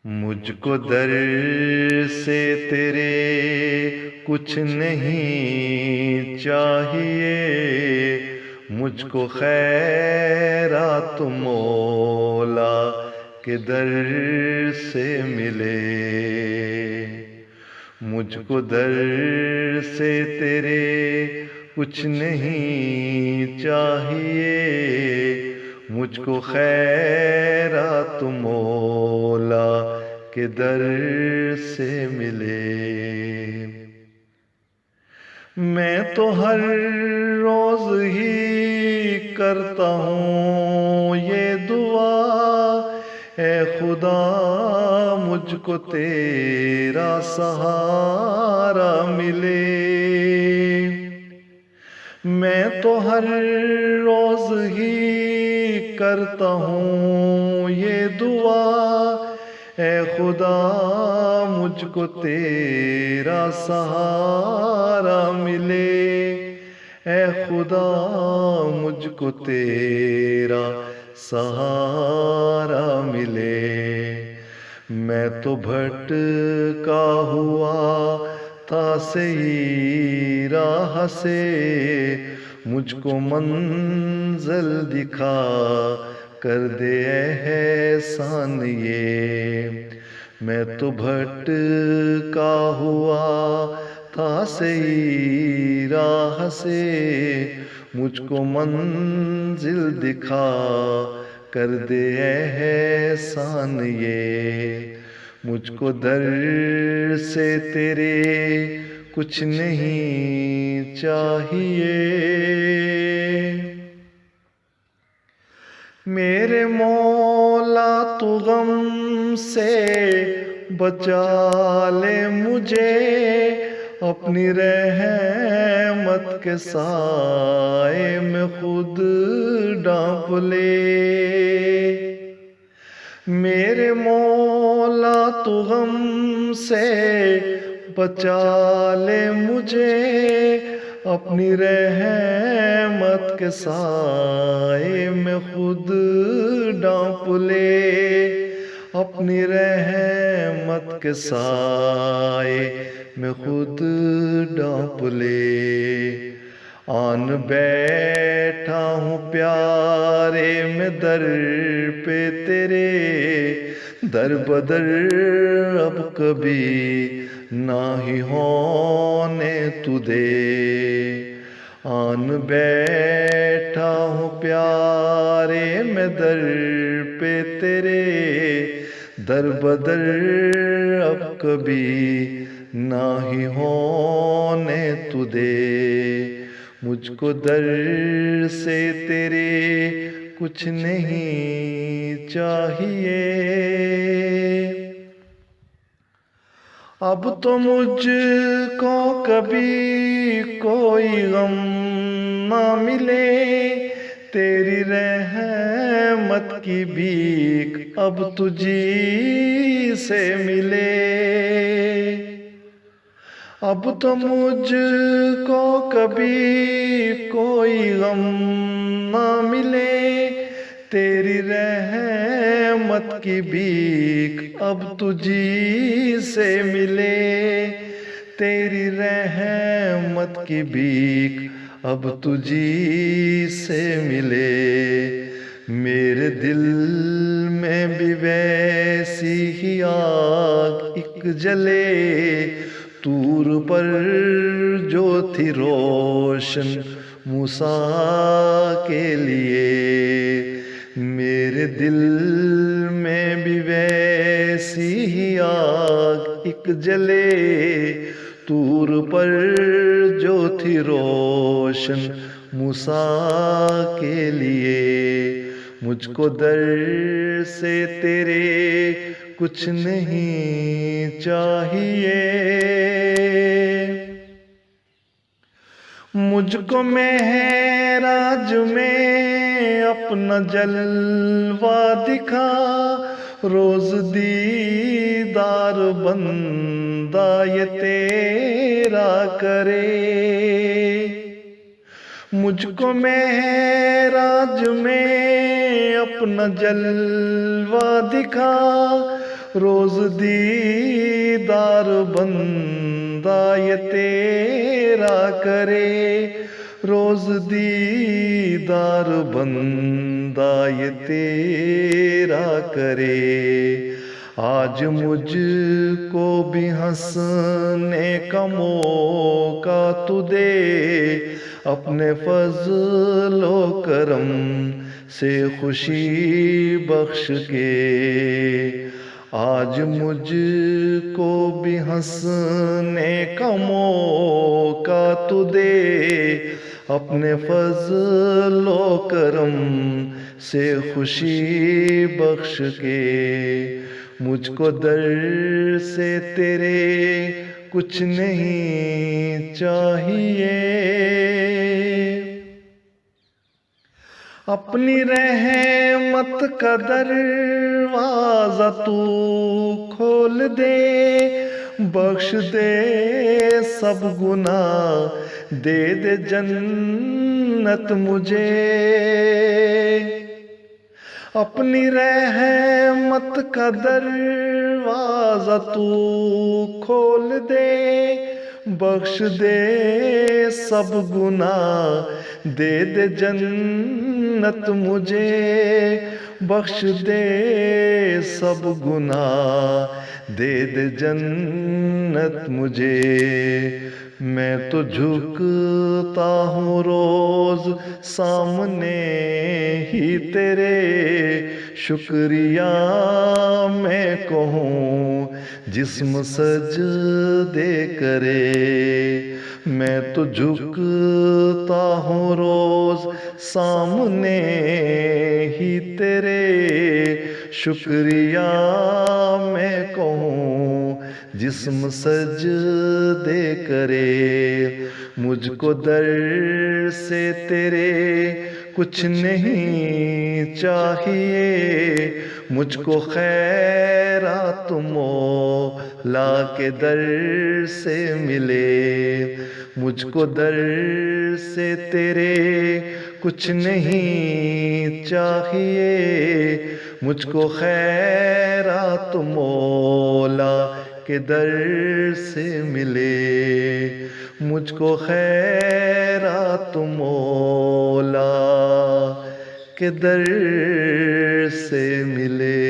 مجھ کو در سے تیرے کچھ نہیں چاہیے، مجھ کو خیرات مولا کے در سے ملے۔ مجھ کو در سے تیرے کچھ نہیں چاہیے، مجھ کو خیرات مولا کے در سے ملے۔ میں تو ہر روز ہی کرتا ہوں یہ دعا، اے خدا مجھ کو تیرا سہارا ملے۔ میں تو ہر روز ہی کرتا ہوں یہ دعا، اے خدا مجھ کو تیرا سہارا ملے۔ اے خدا مجھ کو تیرا سہارا ملے۔ میں تو بھٹکا ہوا تھا صحیح راہ سے، مجھ کو منزل دکھا کر دے احسان یہ۔ میں تو بھٹکا ہوا تھا صحیح راہ سے، مجھ کو منزل دکھا کر دے احسان یہ۔ مجھ کو در سے تیرے کچھ نہیں چاہیے، میرے مولا تو غم سے بچا لے مجھے، اپنی رحمت کے سائے میں خود ڈھانپ لے۔ میرے مولا تو غم سے بچا لے مجھے، اپنی رحمت کے سائے میں خود ڈھانپ لے۔ اپنی رحمت کے سائے میں خود ڈھانپ لے۔ آن بیٹھا ہوں پیارے میں در پہ تیرے، در بدر اب کبھی نہ ہی ہونے تو دے۔ آن بیٹھا ہوں پیارے میں در پہ تیرے، در بدر اب کبھی نہ ہی ہونے تو دے۔ مجھ کو در سے تیرے کچھ نہیں چاہیے، اب تو مجھ کو کبھی کوئی غم نہ ملے، تیری رحمت کی بھیک اب تجھی سے ملے۔ اب تو مجھ کو کبھی کوئی غم نہ ملے، تیری رحمت کی بھیک اب تجھی سے ملے۔ تیری رحمت کی بھیک اب تجھی سے ملے۔ میرے دل میں بھی ویسی ہی آگ ایک جلے، طور پر جو تھی روشن موسیٰ کے لیے۔ میرے دل میں بھی ویسی ہی آگ ایک جلے، طور پر جو تھی روشن موسیٰ کے لیے۔ مجھ کو در سے تیرے کچھ نہیں چاہیے، مجھ کو معراج میں اپنا جلوہ دکھا، روز دیدار بندہ یہ تیرا کرے۔ مجھ کو معراج میں اپنا جلوہ دکھا، روز دیدار بندہ یہ تیرا کرے، روز دیدار بندہ یہ تیرا کرے۔ آج مجھ کو بھی ہنسنے کا موقع تو دے، اپنے فضل و کرم سے خوشی بخش کے۔ آج مجھ کو بھی ہنسنے کا موقع تو دے، اپنے فضل و کرم سے خوشی بخش کے۔ مجھ کو در سے تیرے کچھ نہیں چاہیے، اپنی رحمت کا دروازہ تو کھول دے، بخش دے سب گناہ، دے دے جنت مجھے۔ اپنی رحمت کا دروازہ تو کھول دے، بخش دے سب گناہ، دے دے جنت مجھے، بخش دے سب گناہ، دے دے جنت مجھے۔ میں تو جھکتا ہوں روز سامنے ہی تیرے، شکریہ میں کہوں جسم سجدے کرے۔ میں تو جھکتا ہوں روز سامنے ہی تیرے، شکریہ میں کہوں جسم سجدے کرے۔ مجھ کو در سے تیرے کچھ نہیں چاہیے، مجھ کو خیرات مولا کے در سے ملے۔ مجھ کو در سے تیرے کچھ نہیں چاہیے، مجھ کو خیرات مولا کے در سے ملے۔ مجھ کو خیرات مولا کے در سے ملے۔